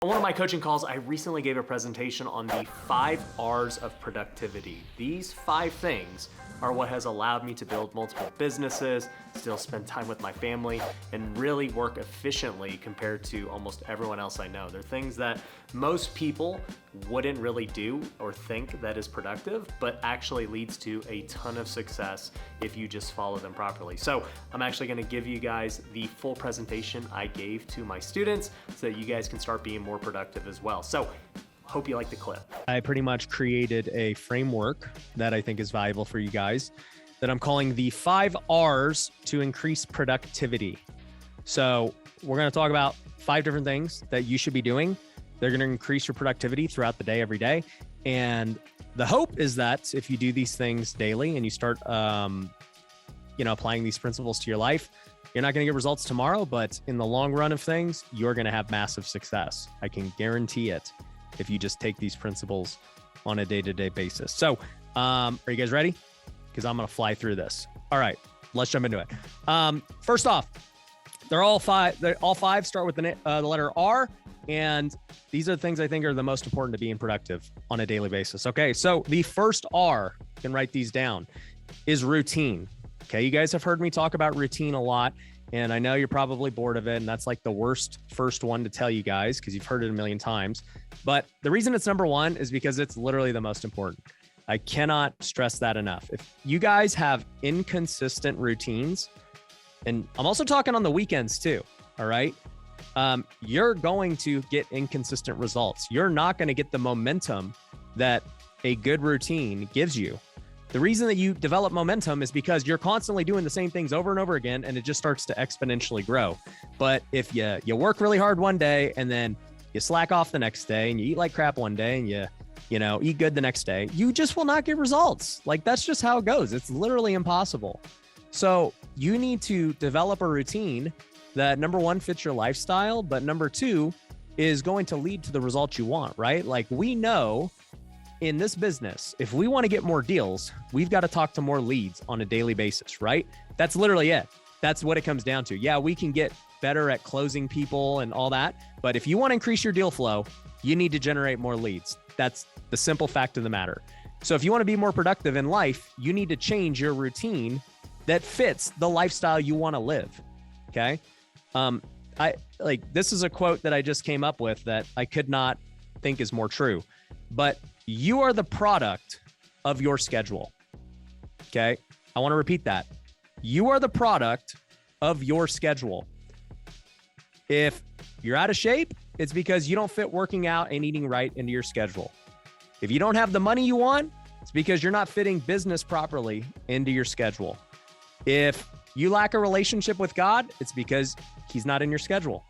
On one of my coaching calls, I recently gave a presentation on the 5 R's of productivity. These 5 things are what has allowed me to build multiple businesses, still spend time with my family, and really work efficiently compared to almost everyone else I know. They're things that most people wouldn't really do or think that is productive, but actually leads to a ton of success if you just follow them properly. So I'm actually gonna give you guys the full presentation I gave to my students so that you guys can start being more productive as well. So hope you like the clip. I pretty much created a framework that I think is valuable for you guys that I'm calling the 5 R's to increase productivity. So we're going to talk about 5 different things that you should be doing. They're going to increase your productivity throughout the day, every day. And the hope is that if you do these things daily and you start, applying these principles to your life, you're not going to get results tomorrow, but in the long run of things, you're going to have massive success. I can guarantee it if you just take these principles on a day-to-day basis. So are you guys ready? Because I'm going to fly through this. All right, let's jump into it. First off, they're all 5 start with the letter R. And these are the things I think are the most important to being productive on a daily basis. Okay, so the first R, you can write these down, is routine. Okay, you guys have heard me talk about routine a lot, and I know you're probably bored of it, and that's like the worst first one to tell you guys because you've heard it a million times. But the reason it's number 1 is because it's literally the most important. I cannot stress that enough. If you guys have inconsistent routines, and I'm also talking on the weekends too, all right? You're going to get inconsistent results. You're not going to get the momentum that a good routine gives you. The reason that you develop momentum is because you're constantly doing the same things over and over again, and it just starts to exponentially grow. But if you work really hard one day and then you slack off the next day and you eat like crap one day and you eat good the next day, you just will not get results. Like, that's just how it goes. It's literally impossible. So you need to develop a routine that, number 1, fits your lifestyle, but number 2 is going to lead to the results you want, right? Like, we know in this business, if we want to get more deals, we've got to talk to more leads on a daily basis, right? That's literally it. That's what it comes down to. Yeah, we can get better at closing people and all that, but if you want to increase your deal flow, you need to generate more leads. That's the simple fact of the matter. So if you want to be more productive in life, you need to change your routine that fits the lifestyle you want to live. Okay. This is a quote that I just came up with that I could not think is more true, but you are the product of your schedule. Okay. I want to repeat that. You are the product of your schedule. If you're out of shape, it's because you don't fit working out and eating right into your schedule. If you don't have the money you want, it's because you're not fitting business properly into your schedule. If you lack a relationship with God, it's because he's not in your schedule.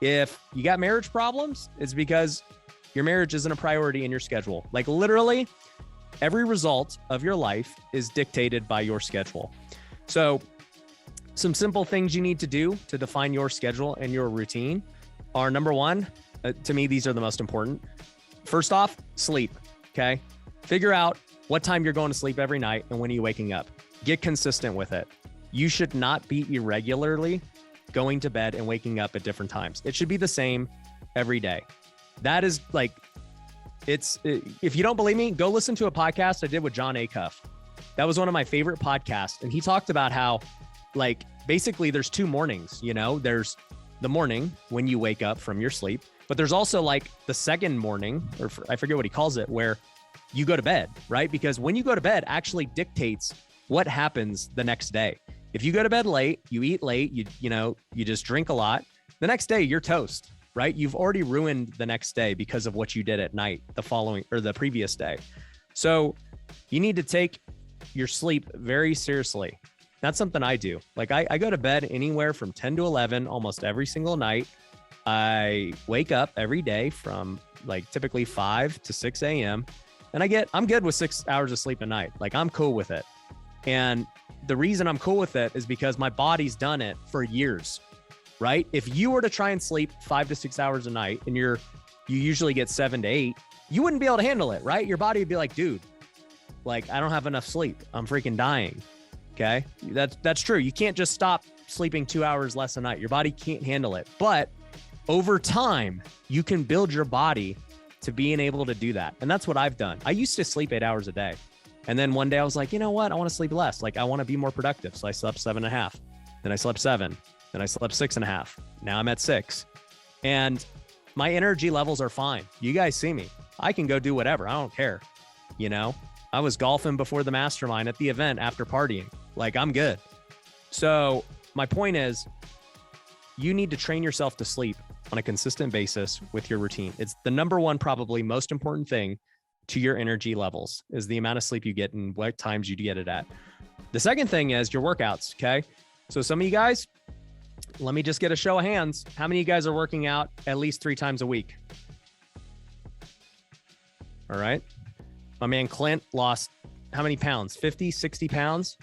If you got marriage problems, it's because your marriage isn't a priority in your schedule. Like, literally, every result of your life is dictated by your schedule. So some simple things you need to do to define your schedule and your routine are, number 1, to me, these are the most important. First off, sleep, okay? Figure out what time you're going to sleep every night and when are you waking up. Get consistent with it. You should not be irregularly going to bed and waking up at different times. It should be the same every day. That is like, if you don't believe me, go listen to a podcast I did with John Acuff. That was one of my favorite podcasts. And he talked about how, like, basically there's 2 mornings, there's the morning when you wake up from your sleep, but there's also like the second morning, or I forget what he calls it, where you go to bed, right? Because when you go to bed actually dictates what happens the next day. If you go to bed late, you eat late, you just drink a lot, the next day you're toast, right? You've already ruined the next day because of what you did at night, the previous day. So you need to take your sleep very seriously. That's something I do. Like, I go to bed anywhere from 10 to 11 almost every single night. I wake up every day from like typically 5 to 6 a.m. and I'm good with 6 hours of sleep a night. Like, I'm cool with it. And the reason I'm cool with it is because my body's done it for years, right? If you were to try and sleep 5 to 6 hours a night and you usually get 7 to 8, you wouldn't be able to handle it, right? Your body would be like, dude, like, I don't have enough sleep. I'm freaking dying. Okay. That's true. You can't just stop sleeping 2 hours less a night. Your body can't handle it. But over time, you can build your body to being able to do that. And that's what I've done. I used to sleep 8 hours a day. And then one day I was like, you know what? I want to sleep less. Like I want to be more productive. So I slept 7.5. Then I slept 7. Then I slept 6.5. Now I'm at 6. And my energy levels are fine. You guys see me. I can go do whatever. I don't care. You know, I was golfing before the mastermind at the event after partying. Like I'm good. So my point is, you need to train yourself to sleep on a consistent basis with your routine. It's the number one, probably most important thing to your energy levels is the amount of sleep you get and what times you get it at. The second thing is your workouts. Okay. So some of you guys, let me just get a show of hands. How many of you guys are working out at least 3 times a week? All right. My man Clint lost how many pounds? 50, 60 pounds?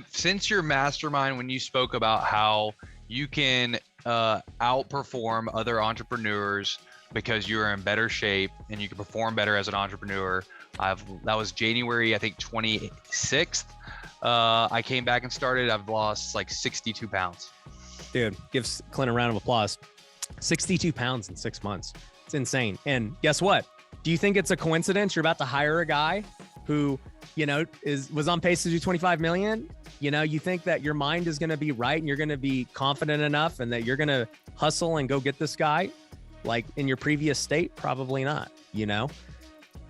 Since your mastermind, when you spoke about how you can outperform other entrepreneurs because you're in better shape and you can perform better as an entrepreneur. That was January, I think 26th. I came back and started. I've lost like 62 pounds. Dude, give Clint a round of applause. 62 pounds in 6 months. It's insane. And guess what? Do you think it's a coincidence you're about to hire a guy who, you know, was on pace to do 25 million? You know, you think that your mind is going to be right and you're going to be confident enough and that you're going to hustle and go get this guy like in your previous state? Probably not, you know?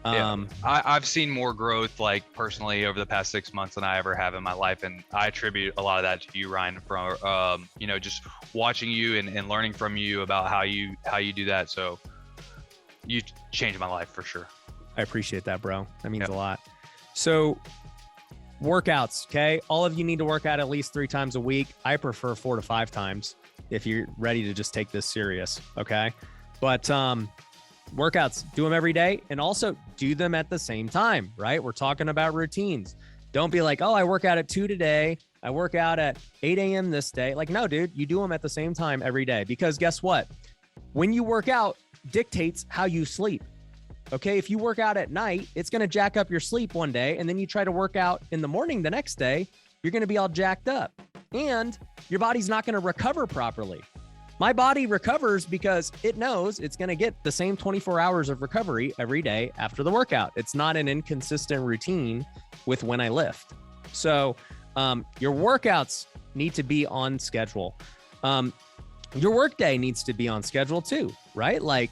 Yeah. I've seen more growth, like personally over the past 6 months than I ever have in my life. And I attribute a lot of that to you, Ryan, from, you know, just watching you and learning from you about how you do that. So you changed my life for sure. I appreciate that, bro. That means a lot. So workouts, okay? All of you need to work out at least 3 times a week. I prefer 4 to 5 times if you're ready to just take this serious, okay? But workouts, do them every day and also do them at the same time, right? We're talking about routines. Don't be like, oh, I work out at 2 today. I work out at 8 a.m. this day. Like, no, dude, you do them at the same time every day because guess what? When you work out dictates how you sleep. Okay, if you work out at night, it's going to jack up your sleep one day. And then you try to work out in the morning the next day, you're going to be all jacked up and your body's not going to recover properly. My body recovers because it knows it's going to get the same 24 hours of recovery every day after the workout. It's not an inconsistent routine with when I lift. So your workouts need to be on schedule. Your workday needs to be on schedule too, right? Like,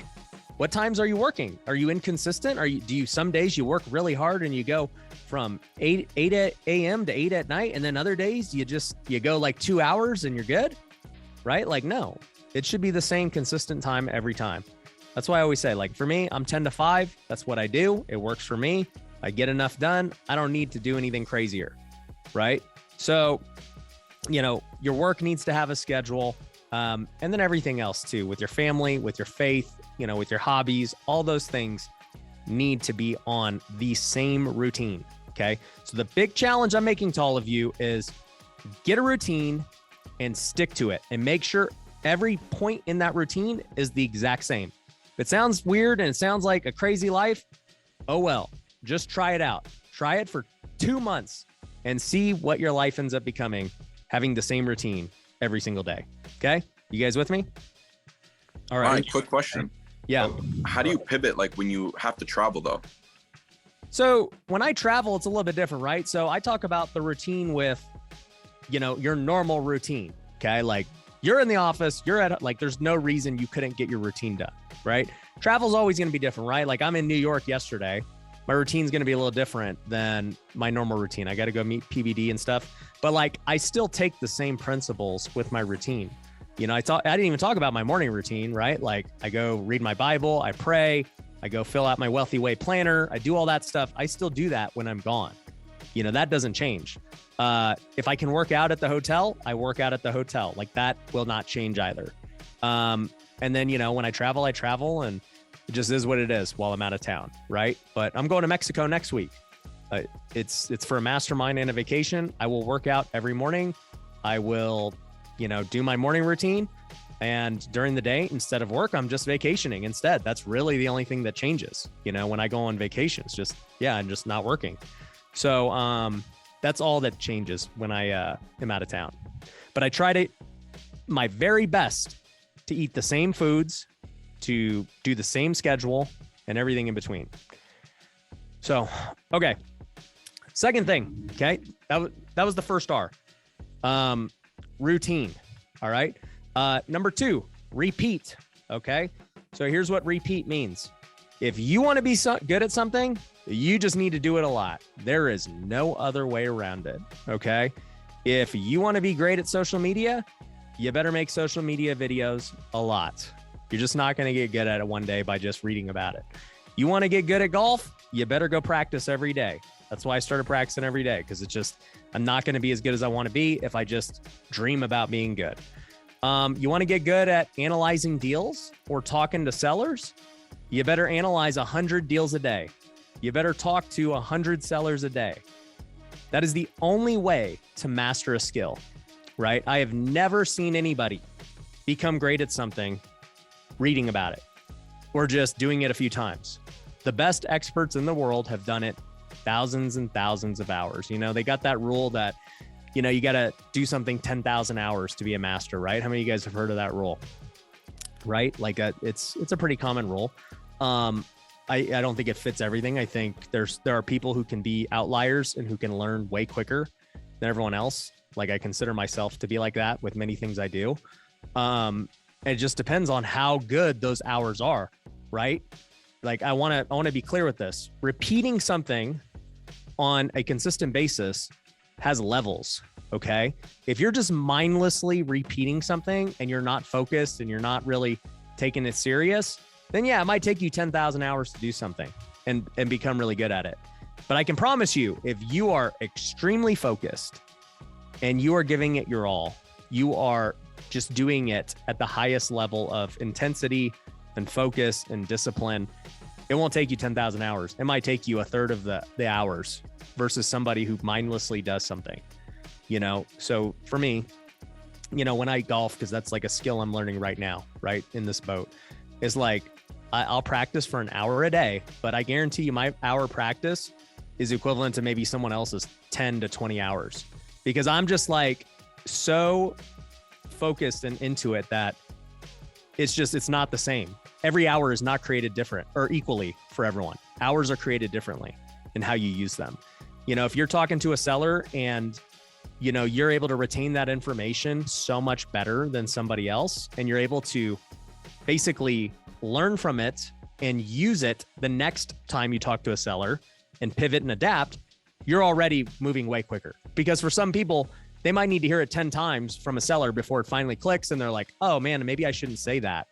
what times are you working? Are you inconsistent? Do you some days you work really hard and you go from 8 a.m. to 8 at night, and then other days you go like 2 hours and you're good, right? Like, no, it should be the same consistent time every time. That's why I always say, like, for me, I'm 10 to 5. That's what I do. It works for me. I get enough done. I don't need to do anything crazier, right? So, you know, your work needs to have a schedule, and then everything else too, with your family, with your faith, you know, with your hobbies, all those things need to be on the same routine. Okay. So the big challenge I'm making to all of you is get a routine and stick to it and make sure every point in that routine is the exact same. If it sounds weird and it sounds like a crazy life, oh well, just try it out. Try it for 2 months and see what your life ends up becoming, having the same routine every single day. Okay. You guys with me? All right. Ryan, quick question. Yeah. How do you pivot like when you have to travel though? So when I travel, it's a little bit different, right? So I talk about the routine with, you know, your normal routine. Okay. Like you're in the office, you're at, like, there's no reason you couldn't get your routine done, right? Travel's always going to be different, right? Like I'm in New York yesterday. My routine's going to be a little different than my normal routine. I got to go meet PBD and stuff, but like, I still take the same principles with my routine. You know, I didn't even talk about my morning routine, right? Like I go read my Bible, I pray, I go fill out my Wealthy Way planner. I do all that stuff. I still do that when I'm gone. You know, that doesn't change. If I can work out at the hotel, I work out at the hotel. Like that will not change either. And then, you know, when I travel and it just is what it is while I'm out of town, right? But I'm going to Mexico next week. It's for a mastermind and a vacation. I will work out every morning. I will, you know, do my morning routine, and during the day, instead of work, I'm just vacationing instead. That's really the only thing that changes, you know, when I go on vacation. It's just, yeah, I'm just not working. So that's all that changes when I am out of town. But I try to my very best to eat the same foods, to do the same schedule, and everything in between. So, okay. Second thing, okay? That was the first R. Routine, all right? Number 2, repeat, okay? So here's what repeat means. If you want to be good at something, you just need to do it a lot. There is no other way around it, okay? If you want to be great at social media, you better make social media videos a lot. You're just not going to get good at it one day by just reading about it. You want to get good at golf? You better go practice every day. That's why I started practicing every day, because it's just, I'm not going to be as good as I want to be if I just dream about being good. You want to get good at analyzing deals or talking to sellers? You better analyze 100 deals a day. You better talk to 100 sellers a day. That is the only way to master a skill, right? I have never seen anybody become great at something reading about it or just doing it a few times. The best experts in the world have done it thousands and thousands of hours. You know, they got that rule that, you know, you got to do something 10,000 hours to be a master, right? How many of you guys have heard of that rule? Right? Like it's a pretty common rule. I don't think it fits everything. I think there are people who can be outliers and who can learn way quicker than everyone else. Like I consider myself to be like that with many things I do. It just depends on how good those hours are, right? Like I want to be clear with this. Repeating something on a consistent basis has levels, okay? If you're just mindlessly repeating something and you're not focused and you're not really taking it serious, then yeah, it might take you 10,000 hours to do something and become really good at it. But I can promise you, if you are extremely focused and you are giving it your all, you are just doing it at the highest level of intensity and focus and discipline, it won't take you 10,000 hours. It might take you a third of the hours versus somebody who mindlessly does something, you know? So for me, you know, when I golf, because that's like a skill I'm learning right now, right? In this boat, is like, I'll practice for an hour a day, but I guarantee you my hour practice is equivalent to maybe someone else's 10 to 20 hours, because I'm just like so focused and into it that it's not the same. Every hour is not created different or equally for everyone. Hours are created differently in how you use them. You know, if you're talking to a seller and, you know, you're able to retain that information so much better than somebody else, and you're able to basically learn from it and use it the next time you talk to a seller and pivot and adapt, you're already moving way quicker. Because for some people, they might need to hear it 10 times from a seller before it finally clicks. And they're like, oh man, maybe I shouldn't say that.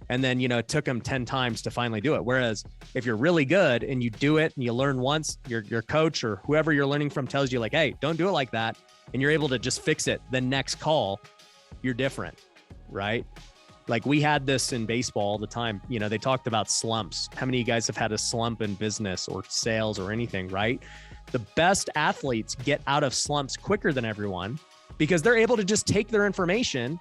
And then, you know, it took them 10 times to finally do it. Whereas if you're really good and you do it and you learn once, your coach or whoever you're learning from tells you like, hey, don't do it like that, and you're able to just fix it the next call, you're different, right? Like we had this in baseball all the time. You know, they talked about slumps. How many of you guys have had a slump in business or sales or anything, right? The best athletes get out of slumps quicker than everyone because they're able to just take their information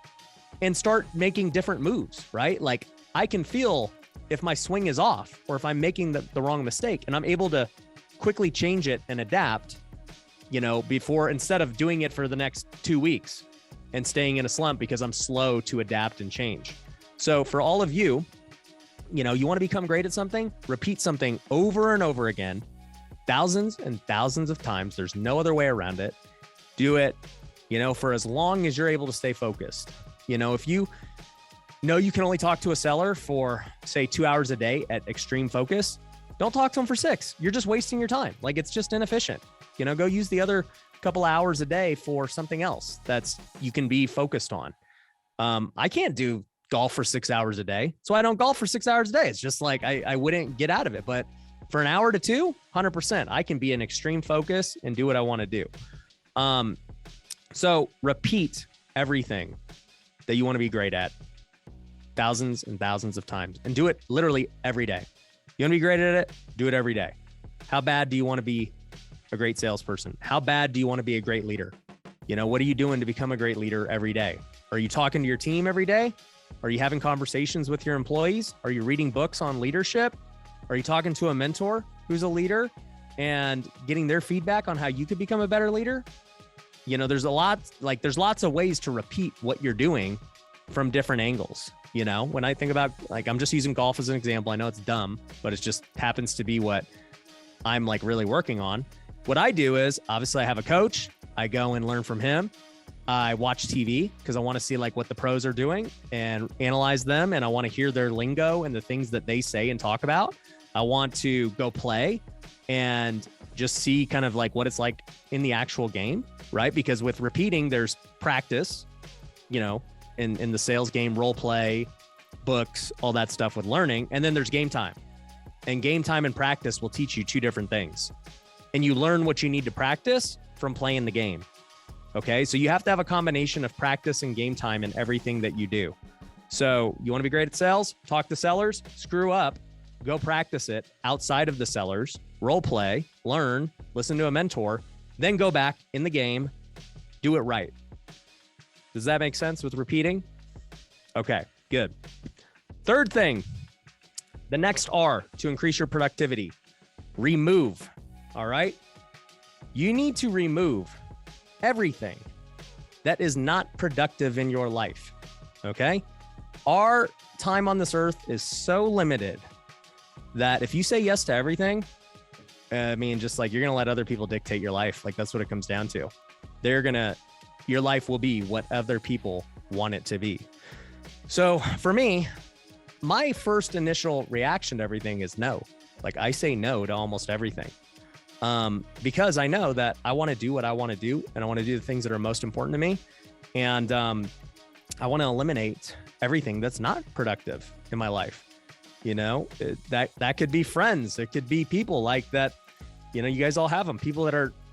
and start making different moves, right? Like I can feel if my swing is off or if I'm making the wrong mistake, and I'm able to quickly change it and adapt, you know, before, instead of doing it for the next 2 weeks and staying in a slump because I'm slow to adapt and change. So for all of you, you know, you want to become great at something, repeat something over and over again, thousands and thousands of times. There's no other way around it. Do it, you know, for as long as you're able to stay focused. You know, if you know you can only talk to a seller for, say, 2 hours a day at extreme focus, don't talk to them for 6. You're just wasting your time. Like it's just inefficient. You know, go use the other couple hours a day for something else that's you can be focused on. I can't do golf for 6 hours a day, so I don't golf for 6 hours a day. It's just like I wouldn't get out of it. But for an hour to two, 100%, I can be in extreme focus and do what I want to do. So repeat everything that you want to be great at thousands and thousands of times, and do it literally every day. You want to be great at it? Do it every day. How bad do you want to be a great salesperson? How bad do you want to be a great leader? You know, what are you doing to become a great leader every day? Are you talking to your team every day? Are you having conversations with your employees? Are you reading books on leadership? Are you talking to a mentor who's a leader and getting their feedback on how you could become a better leader? You know, there's lots of ways to repeat what you're doing from different angles. You know, when I think about, like, I'm just using golf as an example. I know it's dumb, but it just happens to be what I'm like really working on. What I do is, obviously I have a coach. I go and learn from him. I watch TV because I want to see like what the pros are doing and analyze them. And I want to hear their lingo and the things that they say and talk about. I want to go play and just see kind of like what it's like in the actual game, right? Because with repeating, there's practice, you know, in the sales game, role play, books, all that stuff with learning. And then there's game time. And game time and practice will teach you two different things. And you learn what you need to practice from playing the game. Okay, so you have to have a combination of practice and game time in everything that you do. So you want to be great at sales, talk to sellers, screw up, go practice it outside of the sellers, role play, learn, listen to a mentor, then go back in the game, do it right. Does that make sense with repeating? Okay, good. Third thing, the next R to increase your productivity, remove. All right. You need to remove everything that is not productive in your life. Okay. Our time on this earth is so limited that if you say yes to everything, I mean, just like you're going to let other people dictate your life. Like that's what it comes down to. Your life will be what other people want it to be. So for me, my first initial reaction to everything is no. Like I say no to almost everything. Because I know that I want to do what I want to do and I want to do the things that are most important to me. And I want to eliminate everything that's not productive in my life. You know, that could be friends. It could be people like that. You know, you guys all have them. People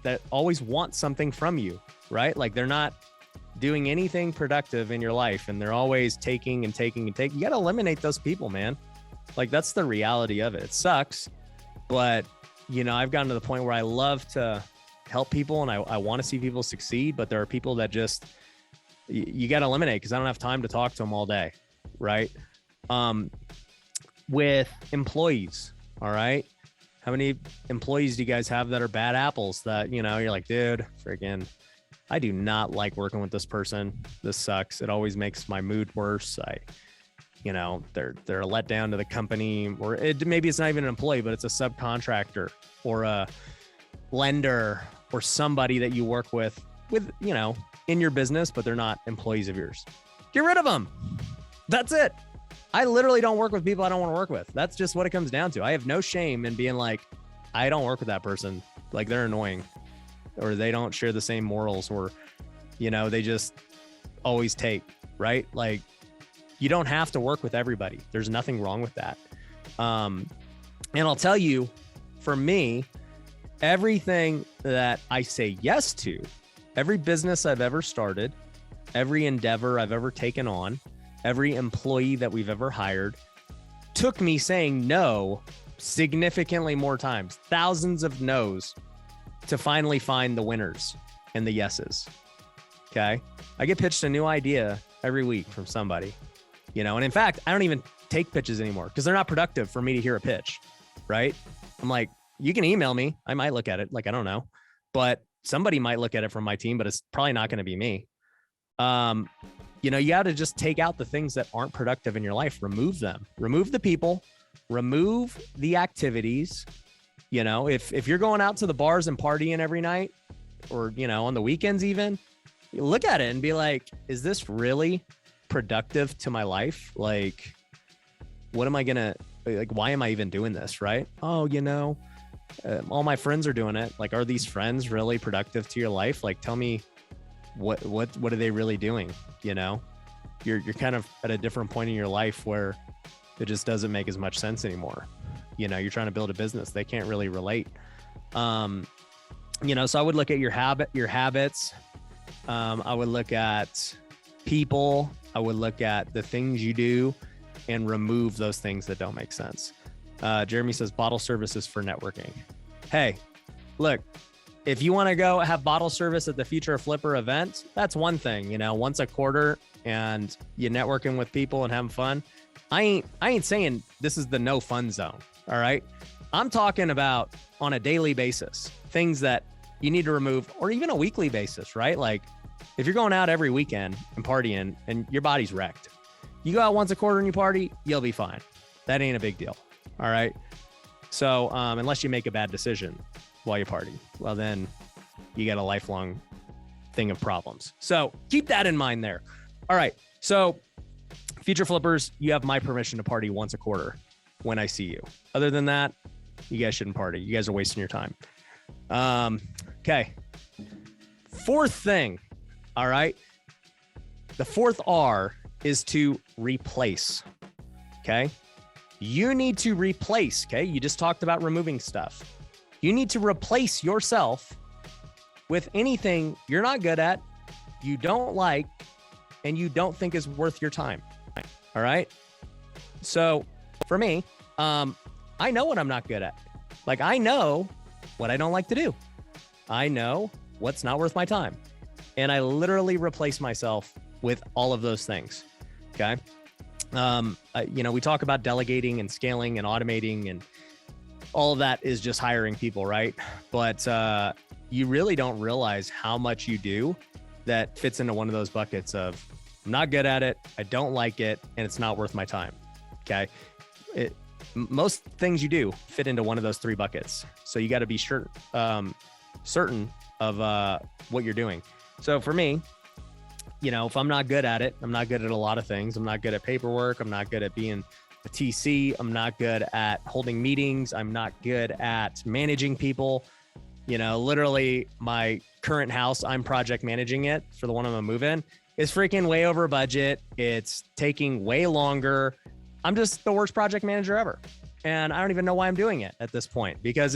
that always want something from you, right? Like they're not doing anything productive in your life and they're always taking and taking and taking. You got to eliminate those people, man. Like that's the reality of it. It sucks, but you know, I've gotten to the point where I love to help people and I want to see people succeed, but there are people that just, you got to eliminate because I don't have time to talk to them all day. Right. With employees. All right. How many employees do you guys have that are bad apples that, you know, you're like, dude, freaking, I do not like working with this person. This sucks. It always makes my mood worse. You know, they're a letdown to the company, or maybe it's not even an employee, but it's a subcontractor or a lender or somebody that you work with, you know, in your business, but they're not employees of yours. Get rid of them. That's it. I literally don't work with people I don't want to work with. That's just what it comes down to. I have no shame in being like, I don't work with that person. Like they're annoying or they don't share the same morals or, you know, they just always take, right? Like, you don't have to work with everybody. There's nothing wrong with that. And I'll tell you, for me, everything that I say yes to, every business I've ever started, every endeavor I've ever taken on, every employee that we've ever hired, took me saying no significantly more times, thousands of no's to finally find the winners and the yeses. Okay. I get pitched a new idea every week from somebody. You know, and in fact, I don't even take pitches anymore because they're not productive for me to hear a pitch, right? I'm like, you can email me. I might look at it. Like, I don't know, but somebody might look at it from my team, but it's probably not going to be me. You know, you got to just take out the things that aren't productive in your life, remove them, remove the people, remove the activities. You know, if you're going out to the bars and partying every night or, you know, on the weekends, even you look at it and be like, is this really productive to my life? Like, what am I gonna, like, why am I even doing this? Right? Oh, you know, all my friends are doing it. Like, are these friends really productive to your life? Like, tell me what are they really doing? You know, you're kind of at a different point in your life where it just doesn't make as much sense anymore. You know, you're trying to build a business. They can't really relate. You know, so I would look at your habits. I would look at people. I would look at the things you do and remove those things that don't make sense. Jeremy says bottle services for networking. Hey, look, if you want to go have bottle service at the Future of Flipper event, that's one thing, you know, once a quarter and you're networking with people and having fun. I ain't saying this is the no fun zone. All right. I'm talking about on a daily basis, things that you need to remove, or even a weekly basis, right? Like if you're going out every weekend and partying and your body's wrecked, You go out once a quarter and you party, you'll be fine. That ain't a big deal. All right. So unless you make a bad decision while you party, well, then you got a lifelong thing of problems. So keep that in mind there. All right. So future flippers, you have my permission to party once a quarter when I see you. Other than that, you guys shouldn't party. You guys are wasting your time. Okay. Fourth thing. All right. The fourth R is to replace. Okay. You need to replace. Okay. You just talked about removing stuff. You need to replace yourself with anything you're not good at, you don't like, and you don't think is worth your time. All right. So for me, I know what I'm not good at. Like, I know what I don't like to do. I know what's not worth my time. And I literally replace myself with all of those things. Okay. We talk about delegating and scaling and automating, and all of that is just hiring people, right? But you really don't realize how much you do that fits into one of those buckets of I'm not good at it, I don't like it, and it's not worth my time. Okay. Most things you do fit into one of those three buckets. So you got to be sure, certain of what you're doing. So for me, if I'm not good at it, I'm not good at a lot of things. I'm not good at paperwork. I'm not good at being a TC. I'm not good at holding meetings. I'm not good at managing people. Literally my current house, I'm project managing it for the one I'm gonna move in, is freaking way over budget. It's taking way longer. I'm just the worst project manager ever. And I don't even know why I'm doing it at this point, because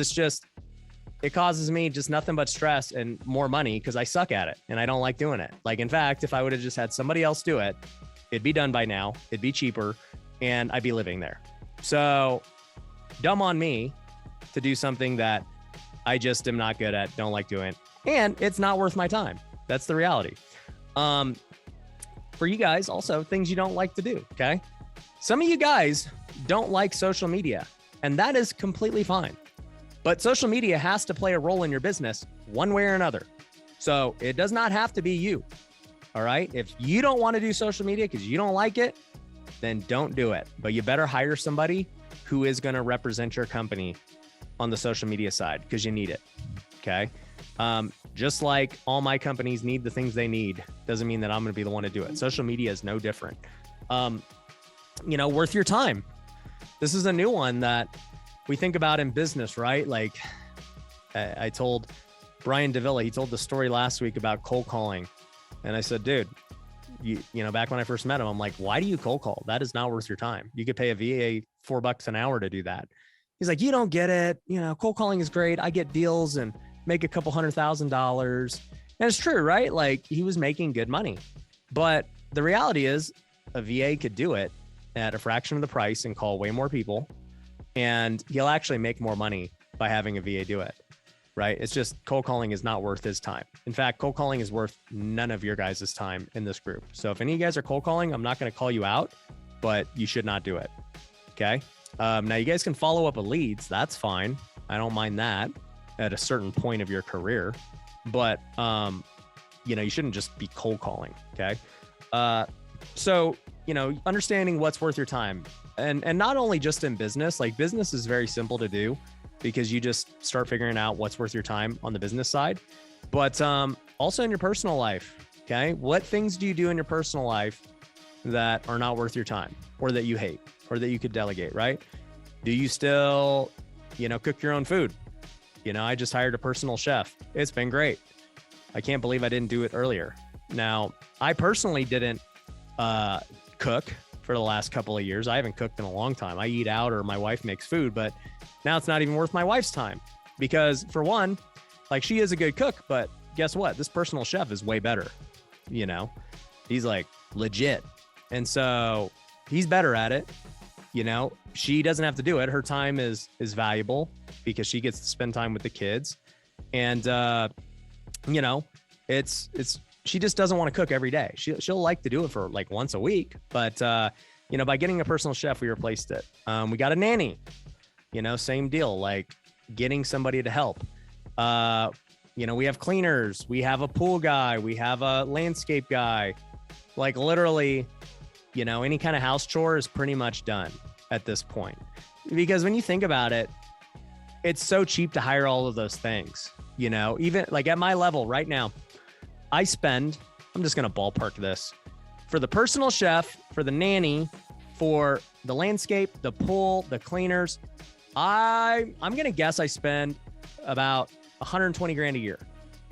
it causes me just nothing but stress and more money because I suck at it and I don't like doing it. Like, in fact, if I would have just had somebody else do it, it'd be done by now. It'd be cheaper and I'd be living there. So dumb on me to do something that I just am not good at, don't like doing, and it's not worth my time. That's the reality. For you guys, also things you don't like to do. Okay. Some of you guys don't like social media, and that is completely fine. But social media has to play a role in your business one way or another. So it does not have to be you. All right. If you don't want to do social media because you don't like it, then don't do it. But you better hire somebody who is going to represent your company on the social media side, because you need it. Okay. Just like all my companies need the things they need, doesn't mean that I'm going to be the one to do it. Social media is no different. Worth your time. This is a new one that we think about in business, right? Like I told Brian Davila, he told the story last week about cold calling. And I said, dude, back when I first met him, I'm like, why do you cold call? That is not worth your time. You could pay a VA $4 an hour to do that. He's like, you don't get it. Cold calling is great. I get deals and make a couple $100,000. And it's true, right? Like, he was making good money. But the reality is a VA could do it at a fraction of the price and call way more people. And he'll actually make more money by having a VA do it, right? It's just cold calling is not worth his time. In fact, cold calling is worth none of your guys' time in this group. So if any of you guys are cold calling, I'm not going to call you out, but you should not do it. Okay. Now you guys can follow up with leads. That's fine. I don't mind that at a certain point of your career, but you shouldn't just be cold calling. Okay. So, understanding what's worth your time, and not only just in business, like business is very simple to do because you just start figuring out what's worth your time on the business side, but also in your personal life. Okay. What things do you do in your personal life that are not worth your time, or that you hate, or that you could delegate, right? Do you still, cook your own food? I just hired a personal chef. It's been great. I can't believe I didn't do it earlier. Now, I personally didn't cook for the last couple of years. I haven't cooked in a long time. I eat out or my wife makes food, but now it's not even worth my wife's time because, for one, like, she is a good cook, but guess what? This personal chef is way better. He's like legit. And so he's better at it. She doesn't have to do it. Her time is valuable because she gets to spend time with the kids. And, she just doesn't want to cook every day. She'll like to do it for like once a week, but, by getting a personal chef, we replaced it. We got a nanny, same deal, like getting somebody to help. We have cleaners, we have a pool guy, we have a landscape guy, like literally Any kind of house chore is pretty much done at this point. Because when you think about it, it's so cheap to hire all of those things, even like at my level right now, I'm just going to ballpark this for the personal chef, for the nanny, for the landscape, the pool, the cleaners. I'm going to guess I spend about 120 grand a year,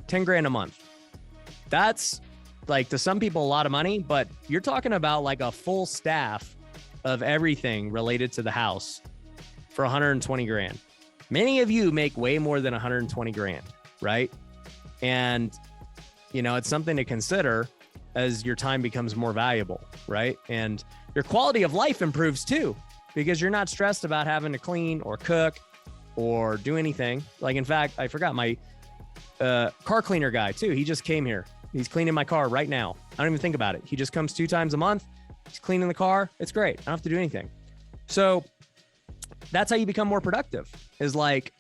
10 grand a month. That's like to some people a lot of money, but you're talking about like a full staff of everything related to the house for 120 grand. Many of you make way more than 120 grand, right? And, it's something to consider as your time becomes more valuable, right? And your quality of life improves too, because you're not stressed about having to clean or cook or do anything. Like, in fact, I forgot my car cleaner guy too. He just came here. He's cleaning my car right now. I don't even think about it. He just comes 2 times a month. He's cleaning the car. It's great. I don't have to do anything. So that's how you become more productive, is like,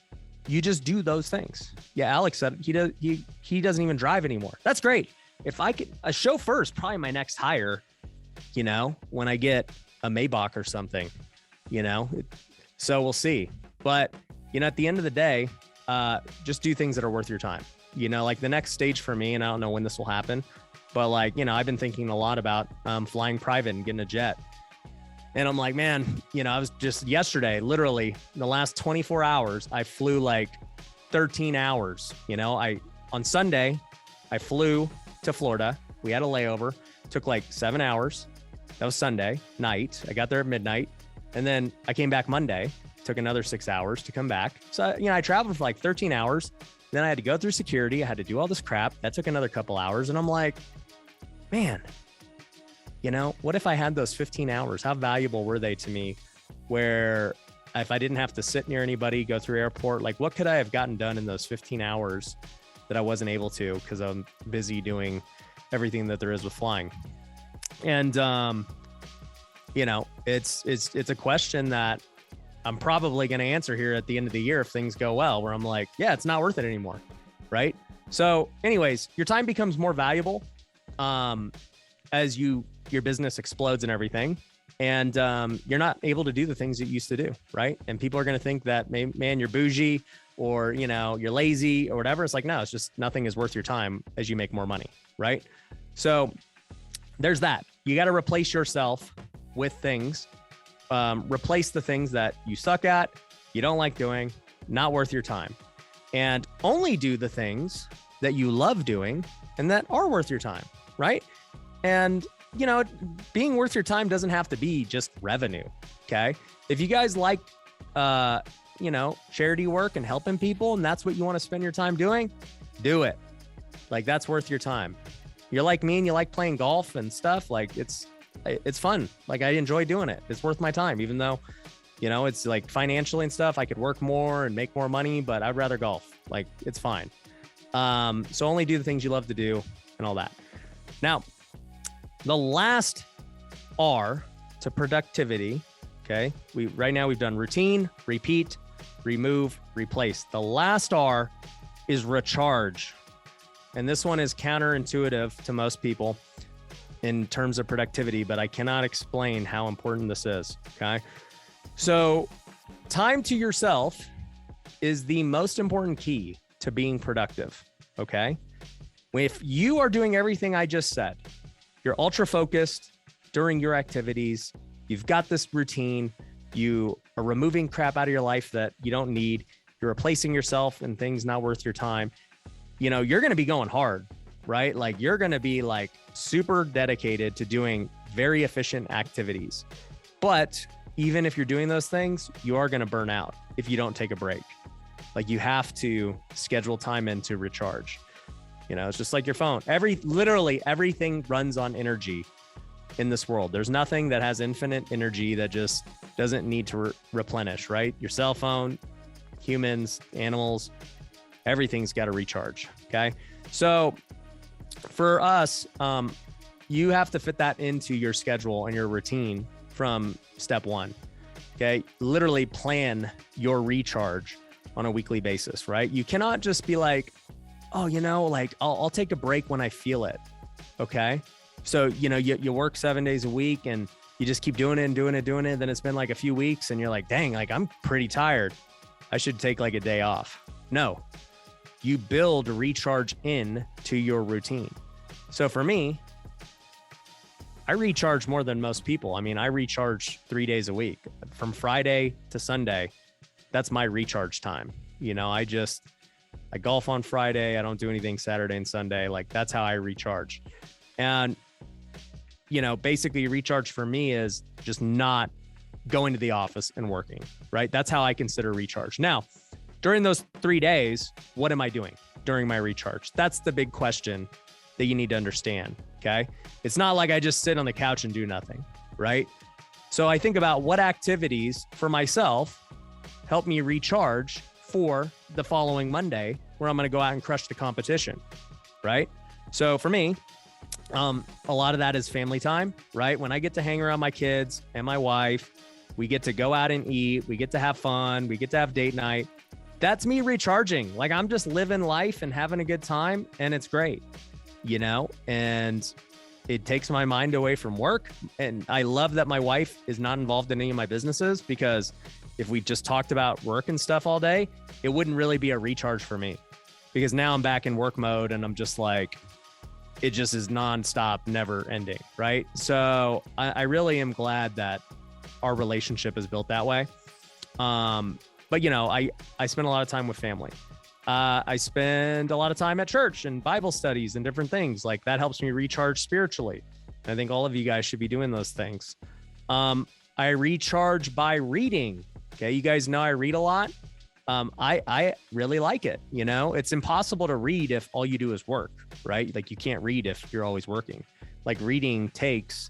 you just do those things. Yeah. Alex said he doesn't even drive anymore. That's great. If I could, a chauffeur is probably my next hire, when I get a Maybach or something, so we'll see. But, at the end of the day, just do things that are worth your time. Like the next stage for me, and I don't know when this will happen, but like, I've been thinking a lot about flying private and getting a jet. And I'm like, man, I was just yesterday, literally in the last 24 hours, I flew like 13 hours. On Sunday, I flew to Florida. We had a layover, took like 7 hours. That was Sunday night. I got there at midnight. And then I came back Monday, took another 6 hours to come back. So, I traveled for like 13 hours. Then I had to go through security. I had to do all this crap. That took another couple hours. And I'm like, man, what if I had those 15 hours? How valuable were they to me? Where if I didn't have to sit near anybody, go through airport, like what could I have gotten done in those 15 hours that I wasn't able to because I'm busy doing everything that there is with flying? And, it's a question that I'm probably going to answer here at the end of the year if things go well, where I'm like, yeah, it's not worth it anymore. Right. So anyways, your time becomes more valuable as your business explodes and everything. And you're not able to do the things that you used to do. Right. And people are going to think that, man, you're bougie or, you're lazy or whatever. It's like, no, it's just nothing is worth your time as you make more money. Right. So there's that. You got to replace yourself with things. Replace the things that you suck at, you don't like doing, not worth your time, and only do the things that you love doing and that are worth your time, right? And, being worth your time doesn't have to be just revenue, okay? If you guys like, charity work and helping people, and that's what you want to spend your time doing, do it. Like, that's worth your time. You're like me and you like playing golf and stuff, like it's fun. Like, I enjoy doing it. It's worth my time, even though, it's like financially and stuff, I could work more and make more money, but I'd rather golf. Like, it's fine. So only do the things you love to do and all that. Now, the last R to productivity. Okay. Right now we've done routine, repeat, remove, replace. The last R is recharge. And this one is counterintuitive to most people in terms of productivity, but I cannot explain how important this is. Okay. So time to yourself is the most important key to being productive. Okay. If you are doing everything I just said, you're ultra focused during your activities, you've got this routine, you are removing crap out of your life that you don't need, you're replacing yourself in things not worth your time, you're going to be going hard, right? Like, you're going to be like super dedicated to doing very efficient activities. But even if you're doing those things, you are going to burn out if you don't take a break. Like, you have to schedule time in to recharge. It's just like your phone. Literally everything runs on energy in this world. There's nothing that has infinite energy that just doesn't need to replenish, right? Your cell phone, humans, animals, everything's got to recharge. Okay. So for us, you have to fit that into your schedule and your routine from step one. Okay. Literally plan your recharge on a weekly basis, right? You cannot just be like, oh, like I'll take a break when I feel it. Okay. So, you work 7 days a week and you just keep doing it and doing it, doing it. Then it's been like a few weeks and you're like, dang, like I'm pretty tired. I should take like a day off. No, you build recharge in to your routine. So for me, I recharge more than most people. I mean, I recharge 3 days a week from Friday to Sunday. That's my recharge time. I golf on Friday. I don't do anything Saturday and Sunday. Like that's how I recharge. And, basically recharge for me is just not going to the office and working, right? That's how I consider recharge. Now, during those 3 days, what am I doing during my recharge? That's the big question that you need to understand. Okay. It's not like I just sit on the couch and do nothing, right? So I think about what activities for myself help me recharge for the following Monday where I'm going to go out and crush the competition, right? So for me, a lot of that is family time, right? When I get to hang around my kids and my wife, we get to go out and eat, we get to have fun, we get to have date night. That's me recharging. Like I'm just living life and having a good time and it's great, and it takes my mind away from work. And I love that my wife is not involved in any of my businesses, because if we just talked about work and stuff all day, it wouldn't really be a recharge for me, because now I'm back in work mode and I'm just like, it just is nonstop, never ending. Right. So I really am glad that our relationship is built that way. But I spend a lot of time with family. I spend a lot of time at church and Bible studies and different things. Like that helps me recharge spiritually. I think all of you guys should be doing those things. I recharge by reading. Okay. You guys know I read a lot. I really like it. It's impossible to read if all you do is work, right? Like you can't read if you're always working. Like reading takes,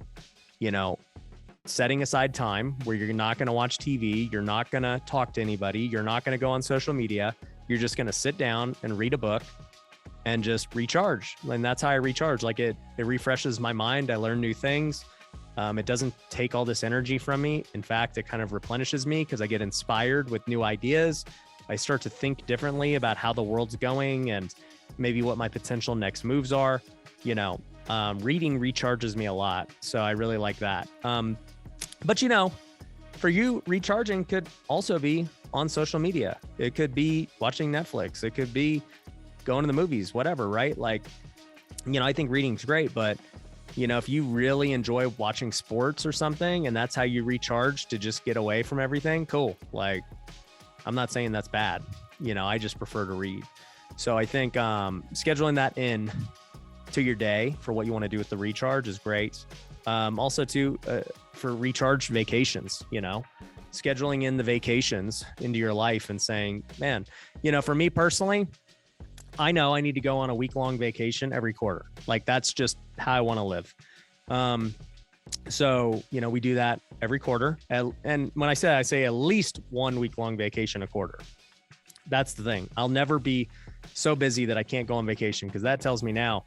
setting aside time where you're not going to watch TV. You're not going to talk to anybody. You're not going to go on social media. You're just going to sit down and read a book and just recharge. And that's how I recharge. Like it refreshes my mind. I learn new things. It doesn't take all this energy from me. In fact, it kind of replenishes me because I get inspired with new ideas. I start to think differently about how the world's going and maybe what my potential next moves are. Reading recharges me a lot. So I really like that. But for you, recharging could also be on social media. It could be watching Netflix. It could be going to the movies, whatever, right? Like, I think reading's great, but if you really enjoy watching sports or something and that's how you recharge to just get away from everything, cool. Like, I'm not saying that's bad. I just prefer to read. So I think scheduling that in to your day for what you want to do with the recharge is great. Also too, for recharge vacations, scheduling in the vacations into your life and saying, man, for me personally, I know I need to go on a week-long vacation every quarter. Like that's just how I want to live. So, we do that every quarter. And when I say at least 1 week-long vacation a quarter. That's the thing. I'll never be so busy that I can't go on vacation, because that tells me now,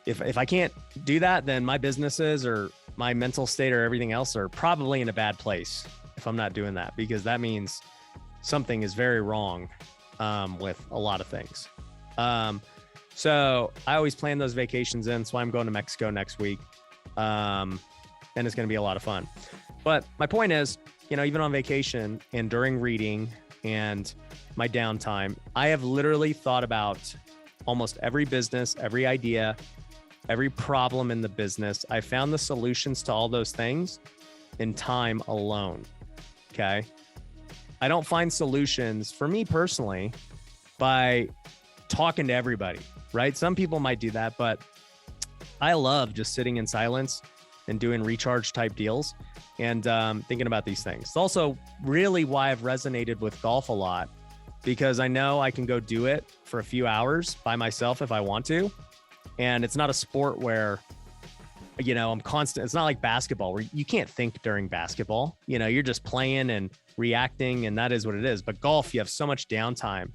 if I can't do that, then my businesses or my mental state or everything else are probably in a bad place if I'm not doing that, because that means something is very wrong with a lot of things. So I always plan those vacations in. So I'm going to Mexico next week. And it's going to be a lot of fun. But my point is, even on vacation and during reading and my downtime, I have literally thought about almost every business, every idea, every problem in the business. I found the solutions to all those things in time alone. Okay. I don't find solutions for me personally by talking to everybody, right? Some people might do that, but I love just sitting in silence and doing recharge type deals and thinking about these things. It's also really why I've resonated with golf a lot, because I know I can go do it for a few hours by myself if I want to. And it's not a sport where, I'm constant. It's not like basketball where you can't think during basketball. You're just playing and reacting, and that is what it is. But golf, you have so much downtime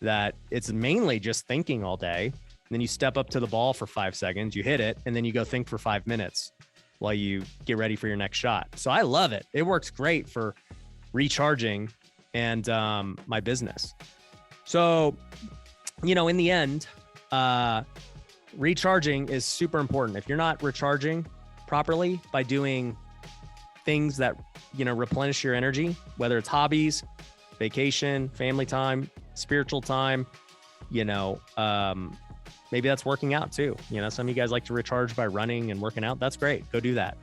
that it's mainly just thinking all day. And then you step up to the ball for 5 seconds, you hit it, and then you go think for 5 minutes while you get ready for your next shot. So I love it. It works great for recharging and my business. So, in the end, recharging is super important. If you're not recharging properly by doing things that, replenish your energy, whether it's hobbies, vacation, family time, spiritual time, maybe that's working out too. Some of you guys like to recharge by running and working out. That's great. Go do that.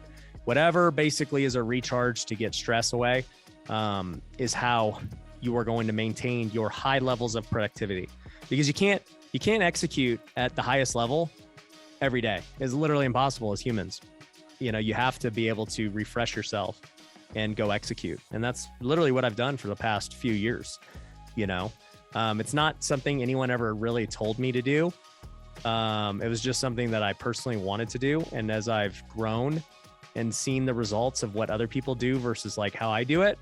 Whatever basically is a recharge to get stress away, is how you are going to maintain your high levels of productivity, because you can't execute at the highest level every day. It's literally impossible as humans. You have to be able to refresh yourself and go execute. And that's literally what I've done for the past few years. It's not something anyone ever really told me to do. It was just something that I personally wanted to do. And as I've grown and seen the results of what other people do versus like how I do it,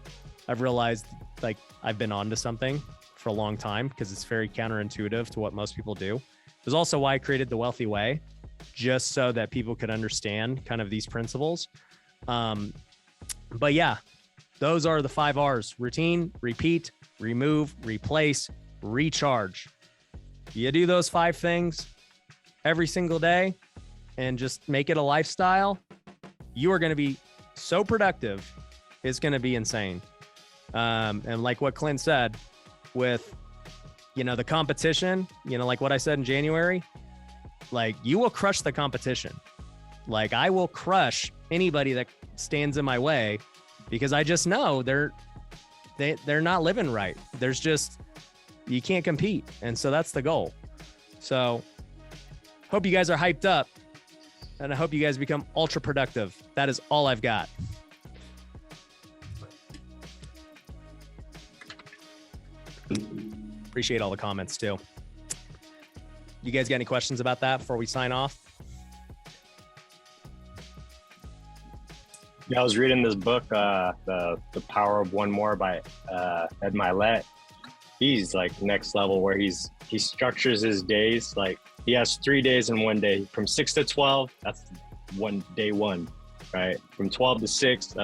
I've realized like I've been onto something for a long time, because it's very counterintuitive to what most people do. It was also why I created the Wealthy Way, just so that people could understand kind of these principles. But yeah, those are the 5 R's: routine, repeat, remove, replace, recharge. You do those 5 things every single day and just make it a lifestyle, you are going to be so productive. It's going to be insane. And like what Clint said with, the competition, like what I said in January, like you will crush the competition. Like I will crush anybody that stands in my way, because I just know they're not living right. There's just, you can't compete. And so that's the goal. So hope you guys are hyped up, and I hope you guys become ultra productive. That is all I've got. Appreciate all the comments too. You guys got any questions about that before we sign off? Yeah, I was reading this book, the Power of One More by Ed Milet. He's like next level, where he structures his days. Like he has 3 days in one day. From 6 to 12, that's day one, right? From 12 to 6,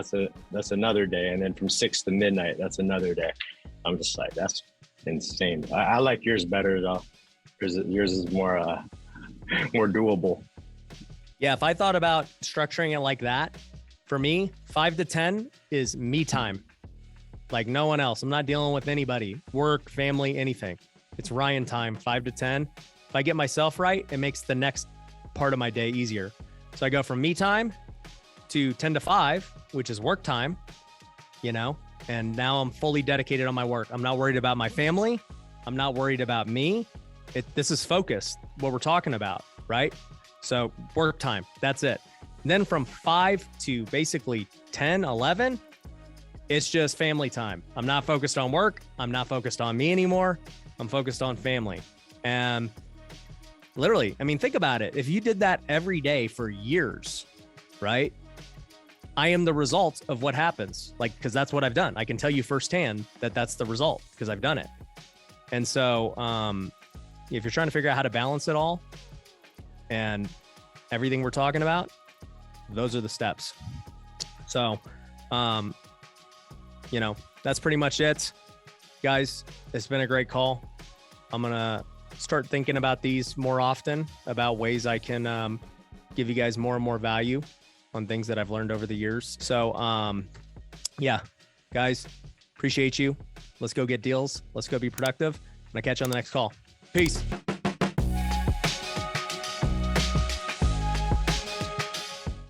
that's another day, and then from 6 to midnight, that's another day. I'm just like, that's insane. I like yours better though. Yours is more doable. Yeah, if I thought about structuring it like that, for me, 5 to 10 is me time. Like no one else. I'm not dealing with anybody, work, family, anything. It's Ryan time, 5 to 10. If I get myself right, it makes the next part of my day easier. So I go from me time to 10 to 5, which is work time, and now I'm fully dedicated on my work. I'm not worried about my family. I'm not worried about me. This is focused, what we're talking about, right? So work time, that's it. And then from 5 to basically 10, 11, it's just family time. I'm not focused on work. I'm not focused on me anymore. I'm focused on family. And literally, I mean, think about it. If you did that every day for years, right? I am the result of what happens, because that's what I've done. I can tell you firsthand that that's the result, because I've done it. And so if you're trying to figure out how to balance it all and everything we're talking about, those are the steps. So, that's pretty much it. Guys, it's been a great call. I'm going to start thinking about these more often, about ways I can give you guys more and more value on things that I've learned over the years. So, yeah, guys, appreciate you. Let's go get deals. Let's go be productive. And I'll catch you on the next call. Peace.